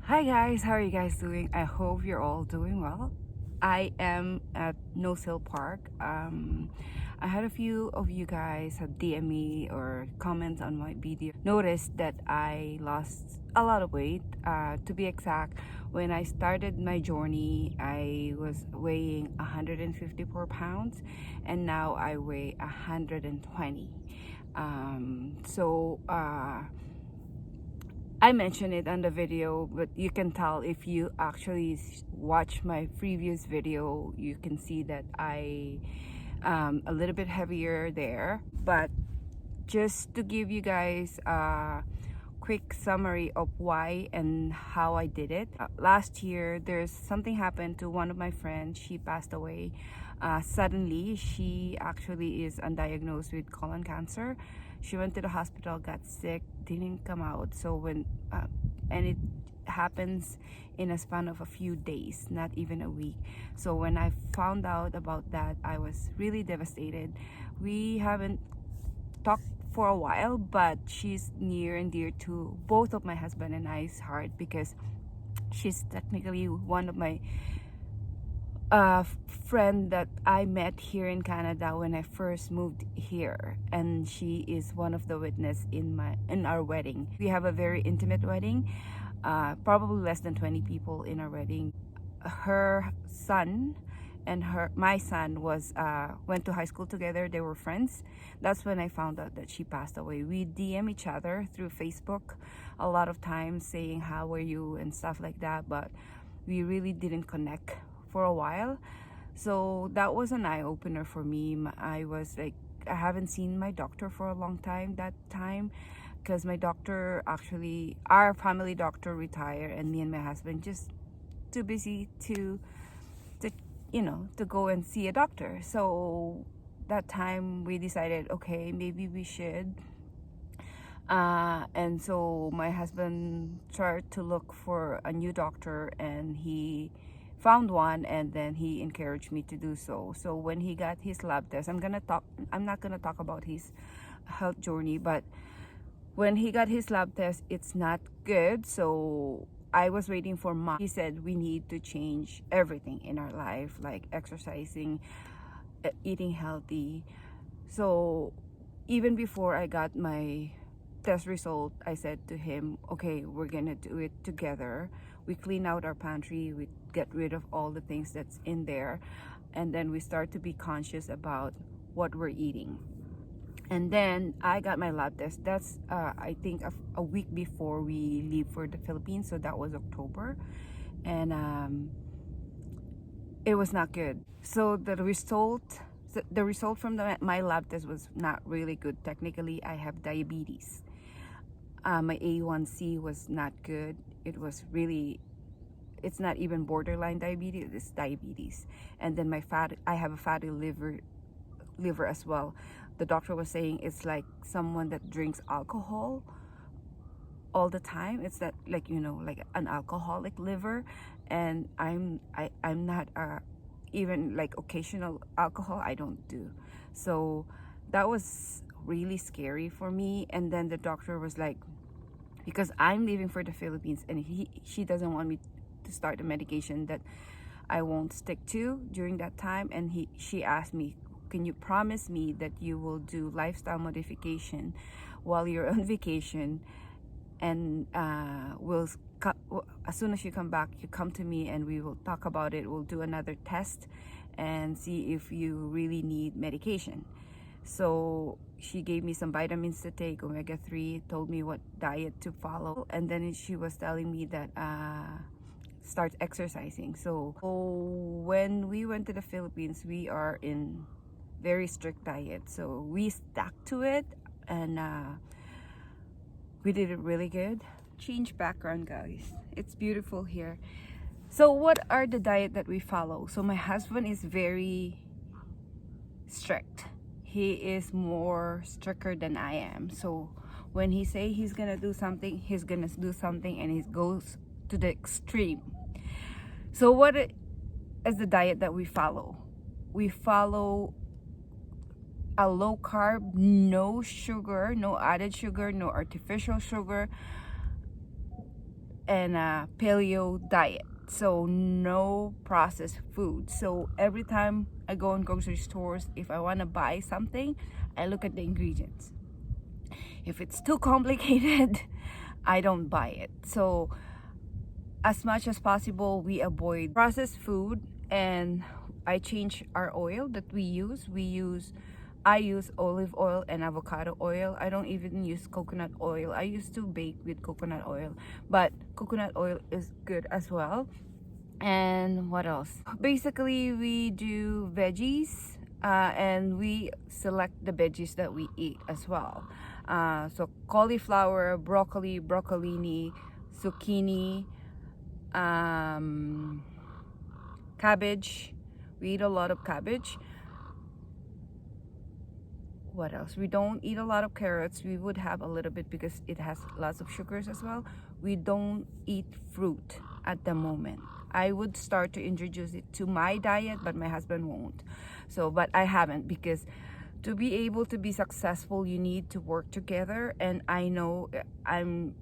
Hi guys, how are you guys doing? I hope you're all doing well. I am at No Hill Park. I had a few of you guys have DM me or comment on my video. Noticed that I lost a lot of weight. To be exact, when I started my journey, I was weighing 154 pounds, and now I weigh 120. I mentioned it on the video, but you can tell if you actually watch my previous video, you can see that I a little bit heavier there. But just to give you guys a quick summary of why and how I did it. Last year, there's something happened to one of my friends. She passed away suddenly. She actually is undiagnosed with colon cancer. She went to the hospital, got sick, didn't come out. So and it happens in a span of a few days, not even a week. So when I found out about that, I was really devastated. We haven't talked for a while, but she's near and dear to both of my husband and I's heart because she's technically one of my friend that I met here in Canada when I first moved here, and she is one of the witness in our wedding. We have a very intimate wedding, probably less than 20 people in our wedding. Her son and my son went to high school together. They were friends. That's when I found out that she passed away. We DM each other through Facebook a lot of times, saying how are you and stuff like that, but we really didn't connect for a while. So that was an eye-opener for me. I was like, I haven't seen my doctor for a long time that time, because my doctor, actually our family doctor, retired, and me and my husband just too busy to to go and see a doctor. So that time we decided, okay, maybe we should. And so my husband tried to look for a new doctor, and he found one, and then he encouraged me to do so. So when he got his lab test, I'm not gonna talk about his health journey, but when he got his lab test, it's not good. So I was waiting for months. He said we need to change everything in our life, like exercising, eating healthy. So even before I got my test result, I said to him, okay, we're gonna do it together. We clean out our pantry, we get rid of all the things that's in there, and then we start to be conscious about what we're eating. And then I got my lab test. That's I think a week before we leave for the Philippines, so that was October. And it was not good. So the result from my lab test was not really good. Technically, I have diabetes. My A1C was not good. It's not even borderline diabetes, it's diabetes. And then I have a fatty liver as well. The doctor was saying it's like someone that drinks alcohol all the time. It's that, like, like an alcoholic liver. And I'm not even like occasional alcohol I don't do. So that was really scary for me. And then the doctor was like, because I'm leaving for the Philippines, and she doesn't want me to start a medication that I won't stick to during that time. And she asked me, can you promise me that you will do lifestyle modification while you're on vacation, and as soon as you come back, you come to me and we will talk about it. We'll do another test and see if you really need medication. So she gave me some vitamins to take, omega-3, told me what diet to follow, and then she was telling me that start exercising. So when we went to the Philippines, we are in very strict diet, so we stuck to it, and we did it really good. Change background, guys, it's beautiful here. So what are the diet that we follow? So my husband is very strict. He is more stricter than I am. So when he say he's gonna do something, he's gonna do something, and he goes to the extreme. So what is the diet that we follow? We follow a low carb, no sugar, no added sugar, no artificial sugar, and a paleo diet. So no processed food. So every time I go in grocery stores, if I want to buy something, I look at the ingredients. If it's too complicated, I don't buy it. So as much as possible, we avoid processed food, and I change our oil that we use. I use olive oil and avocado oil. I don't even use coconut oil. I used to bake with coconut oil, but coconut oil is good as well. And what else? Basically, we do veggies, and we select the veggies that we eat as well. So cauliflower, broccoli, broccolini, zucchini, cabbage. We eat a lot of cabbage. What else? We don't eat a lot of carrots. We would have a little bit because it has lots of sugars as well. We don't eat fruit at the moment. I would start to introduce it to my diet, but my husband won't. So, but I haven't, because to be able to be successful, you need to work together. And I know I'm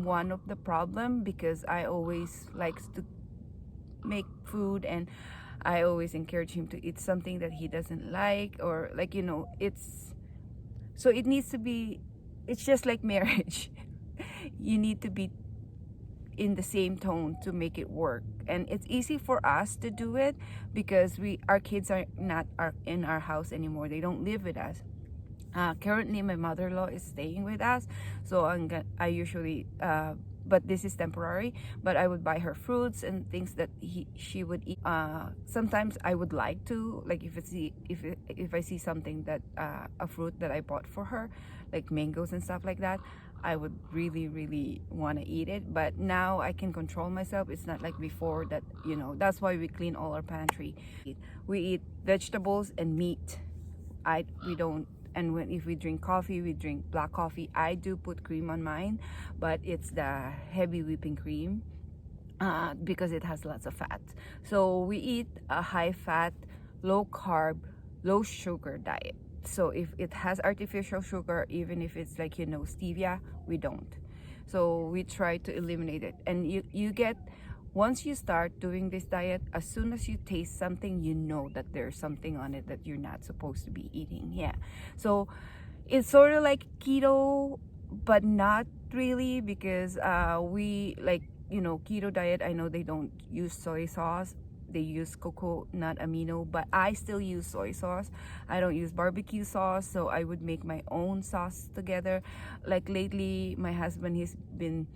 one of the problem, because I always likes to make food, and I always encourage him to eat something that he doesn't like, or like, it's, so it needs to be, it's just like marriage. You need to be in the same tone to make it work. And it's easy for us to do it because our kids are not in our house anymore. They don't live with us. Currently my mother-in-law is staying with us, so I usually but this is temporary, but I would buy her fruits and things that she would eat. Sometimes I would like to, like, if I see something that a fruit that I bought for her, like mangoes and stuff like that, I would really want to eat it. But now I can control myself. It's not like before that, that's why we clean all our pantry. We eat vegetables and meat. We don't. And if we drink coffee, we drink black coffee. I do put cream on mine, but it's the heavy whipping cream because it has lots of fat. So we eat a high fat, low carb, low sugar diet. So if it has artificial sugar, even if it's like, stevia, we don't. So we try to eliminate it. And you get, once you start doing this diet, as soon as you taste something, you know that there's something on it that you're not supposed to be eating. Yeah. So it's sort of like keto, but not really, because we like, keto diet, I know they don't use soy sauce. They use coconut amino, but I still use soy sauce. I don't use barbecue sauce, so I would make my own sauce together. Like lately, my husband, he's been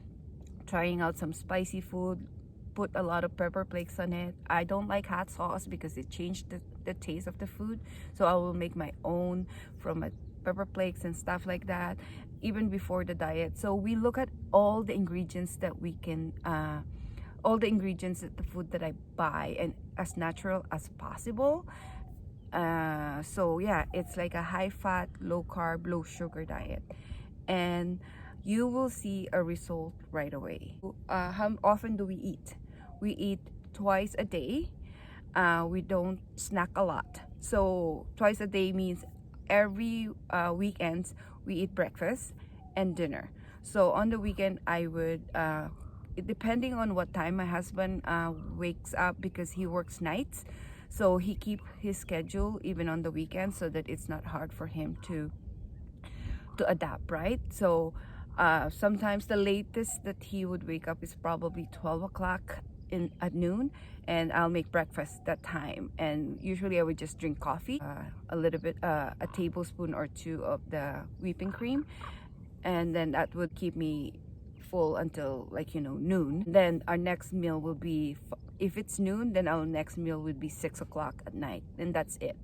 trying out some spicy food, put a lot of pepper flakes on it. I don't like hot sauce because it changed the taste of the food, so I will make my own from pepper flakes and stuff like that, even before the diet. So we look at all the ingredients that we can all the ingredients that the food that I buy, and as natural as possible. So yeah, it's like a high fat, low carb, low sugar diet, and you will see a result right away. How often do we eat? We eat twice a day. We don't snack a lot. So twice a day means every weekends we eat breakfast and dinner. So on the weekend, I would depending on what time my husband wakes up, because he works nights, so he keep his schedule even on the weekend, so that it's not hard for him to adapt, right? So sometimes the latest that he would wake up is probably 12 o'clock at noon, and I'll make breakfast that time. And usually I would just drink coffee, a little bit, a tablespoon or two of the whipping cream, and then that would keep me full until, like, noon. Then our next meal will be, if it's noon, then our next meal would be 6 o'clock at night, and that's it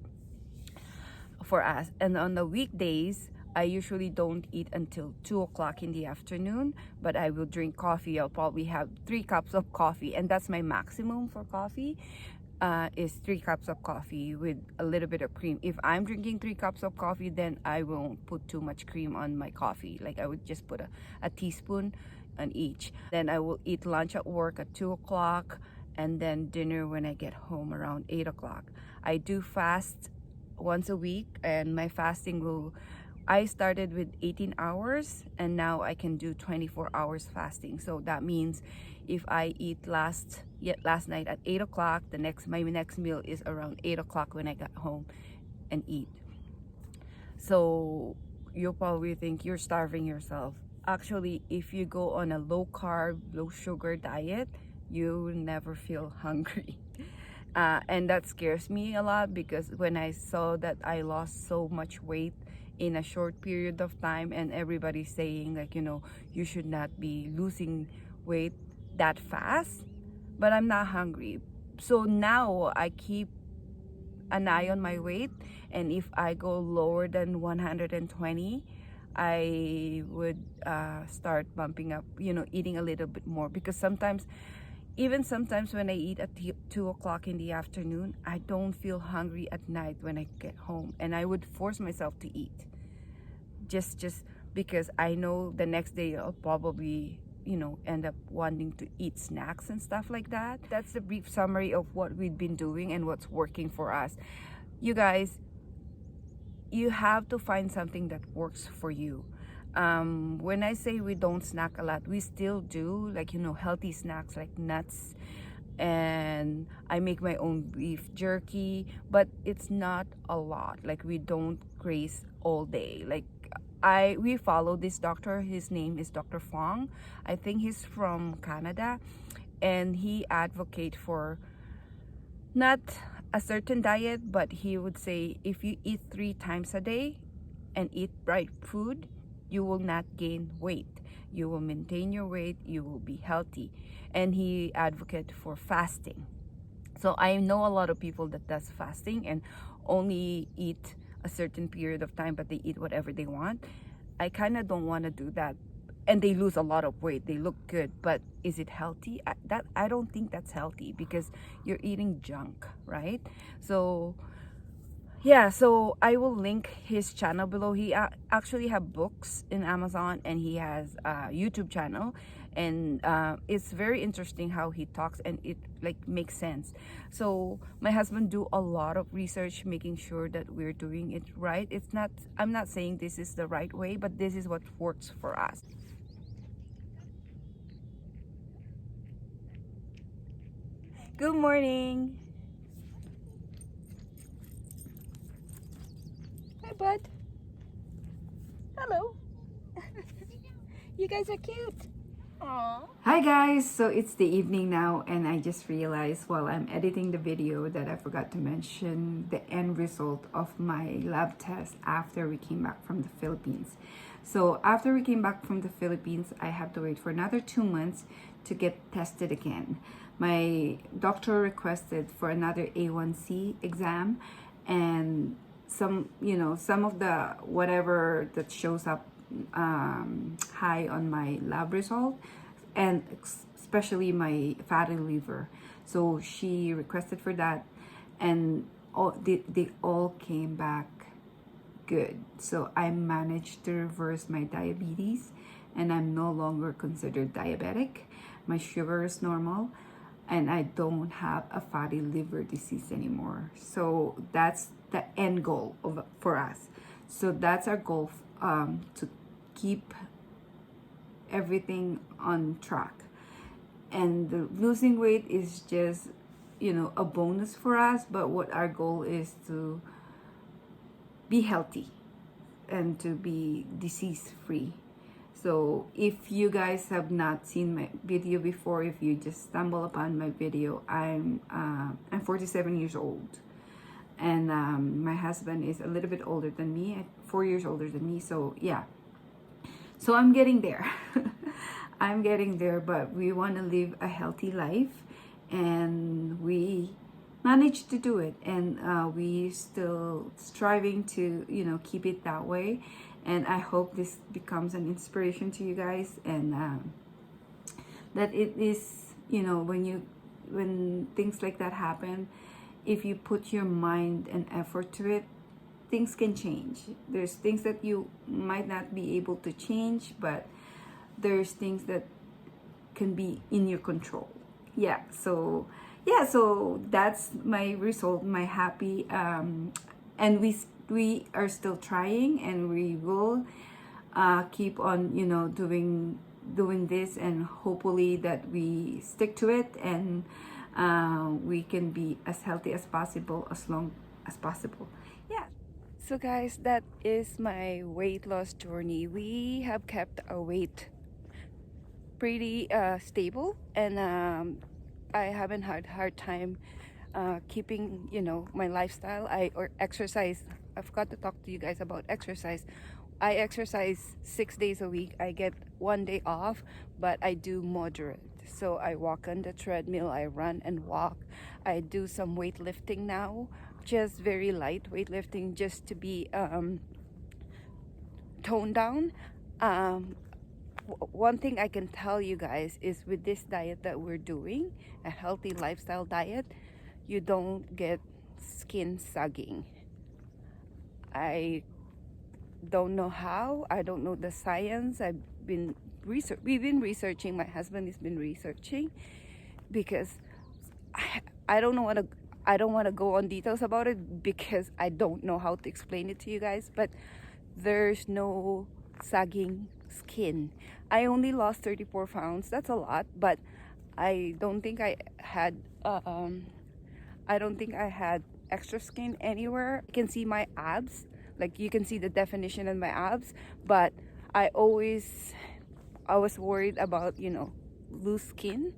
for us. And on the weekdays, I usually don't eat until 2 o'clock in the afternoon, but I will drink coffee. I'll probably have 3 cups of coffee, and that's my maximum for coffee, is 3 cups of coffee with a little bit of cream. If I'm drinking 3 cups of coffee, then I won't put too much cream on my coffee. Like, I would just put a teaspoon on each. Then I will eat lunch at work at 2 o'clock, and then dinner when I get home around 8 o'clock. I do fast once a week, and my fasting I started with 18 hours and now I can do 24 hours fasting. So that means if I eat last night at 8 o'clock, my next meal is around 8 o'clock when I got home and eat. So you'll probably think you're starving yourself. Actually, if you go on a low carb, low sugar diet, you will never feel hungry. And that scares me a lot, because when I saw that I lost so much weight in a short period of time, and everybody's saying like, you should not be losing weight that fast, but I'm not hungry. So now I keep an eye on my weight, and if I go lower than 120, I would start bumping up, eating a little bit more, because sometimes when I eat at 2 o'clock in the afternoon, I don't feel hungry at night when I get home, and I would force myself to eat just because I know the next day I'll probably end up wanting to eat snacks and stuff like that. That's the brief summary of what we've been doing and what's working for us. You guys, you have to find something that works for you. When I say we don't snack a lot, we still do, like, healthy snacks like nuts, and I make my own beef jerky, but it's not a lot. Like, we don't graze all day. Like, we follow this doctor. His name is Dr. Fong. I think he's from Canada, and he advocates for not a certain diet, but he would say if you eat 3 times a day and eat right food, you will not gain weight. You will maintain your weight. You will be healthy. And he advocates for fasting. So I know a lot of people that does fasting and only eat a certain period of time, but they eat whatever they want. I kind of don't want to do that. And they lose a lot of weight. They look good, but is it healthy? I don't think that's healthy, because you're eating junk, right? So yeah, so I will link his channel below. He actually have books in Amazon, and he has a YouTube channel, and it's very interesting how he talks, and it like makes sense. So my husband do a lot of research, making sure that we're doing it right. I'm not saying this is the right way, but this is what works for us. Good morning. Hi, bud. Hello. You guys are cute. Aww. Hi guys, so it's the evening now, and I just realized while I'm editing the video that I forgot to mention the end result of my lab test after we came back from the Philippines. So after we came back from the Philippines, I have to wait for another 2 months to get tested again. My doctor requested for another A1C exam, and some of the whatever that shows up high on my lab result, and especially my fatty liver. So she requested for that, and they all came back good. So I managed to reverse my diabetes, and I'm no longer considered diabetic. My sugar is normal, and I don't have a fatty liver disease anymore. So that's the end goal for us. So that's our goal, to keep everything on track. And the losing weight is just, a bonus for us. But what our goal is to be healthy and to be disease free. So if you guys have not seen my video before, if you just stumble upon my video, I'm 47 years old, and my husband is a little bit older than me, 4 years older than me. So yeah, so I'm getting there. I'm getting there, but we want to live a healthy life, and we managed to do it, and we still striving to keep it that way. And I hope this becomes an inspiration to you guys, and that it is, when things like that happen, if you put your mind and effort to it, things can change. There's things that you might not be able to change, but there's things that can be in your control. So that's my result, my happy, and we are still trying, and we will keep on, you know, doing this, and hopefully that we stick to it, and we can be as healthy as possible, as long as possible. Yeah. So guys, that is my weight loss journey. We have kept our weight pretty stable, and I haven't had hard time keeping, you know, my lifestyle. I or exercise. I forgot to talk to you guys about exercise. I exercise 6 days a week. I get 1 day off, but I do moderate. So I walk on the treadmill, I run and walk. I do some weightlifting now, just very light weightlifting, just to be toned down. One thing I can tell you guys is, with this diet that we're doing, a healthy lifestyle diet, you don't get skin sagging. I don't know how. I don't know the science. We've been researching. My husband has been researching, because I don't know what to. I don't want to go on details about it, because I don't know how to explain it to you guys. But there's no sagging skin. I only lost 34 pounds. That's a lot, but I don't think I had. I don't think I had extra skin anywhere. You can see my abs. Like, you can see the definition in my abs, but I was worried about, you know, loose skin.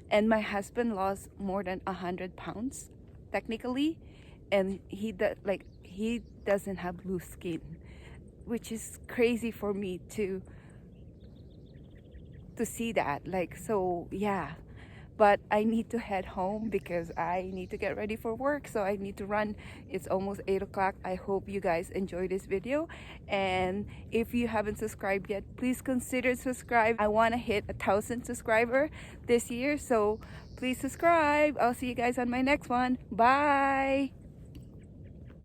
And my husband lost more than 100 pounds technically, and he doesn't have loose skin, which is crazy for me to see that. Like, so yeah. But I need to head home, because I need to get ready for work, so I need to run. It's almost 8 o'clock. I hope you guys enjoy this video, and if you haven't subscribed yet, please consider subscribe. I want to hit 1,000 subscriber this year, so please subscribe. I'll see you guys on my next one. Bye.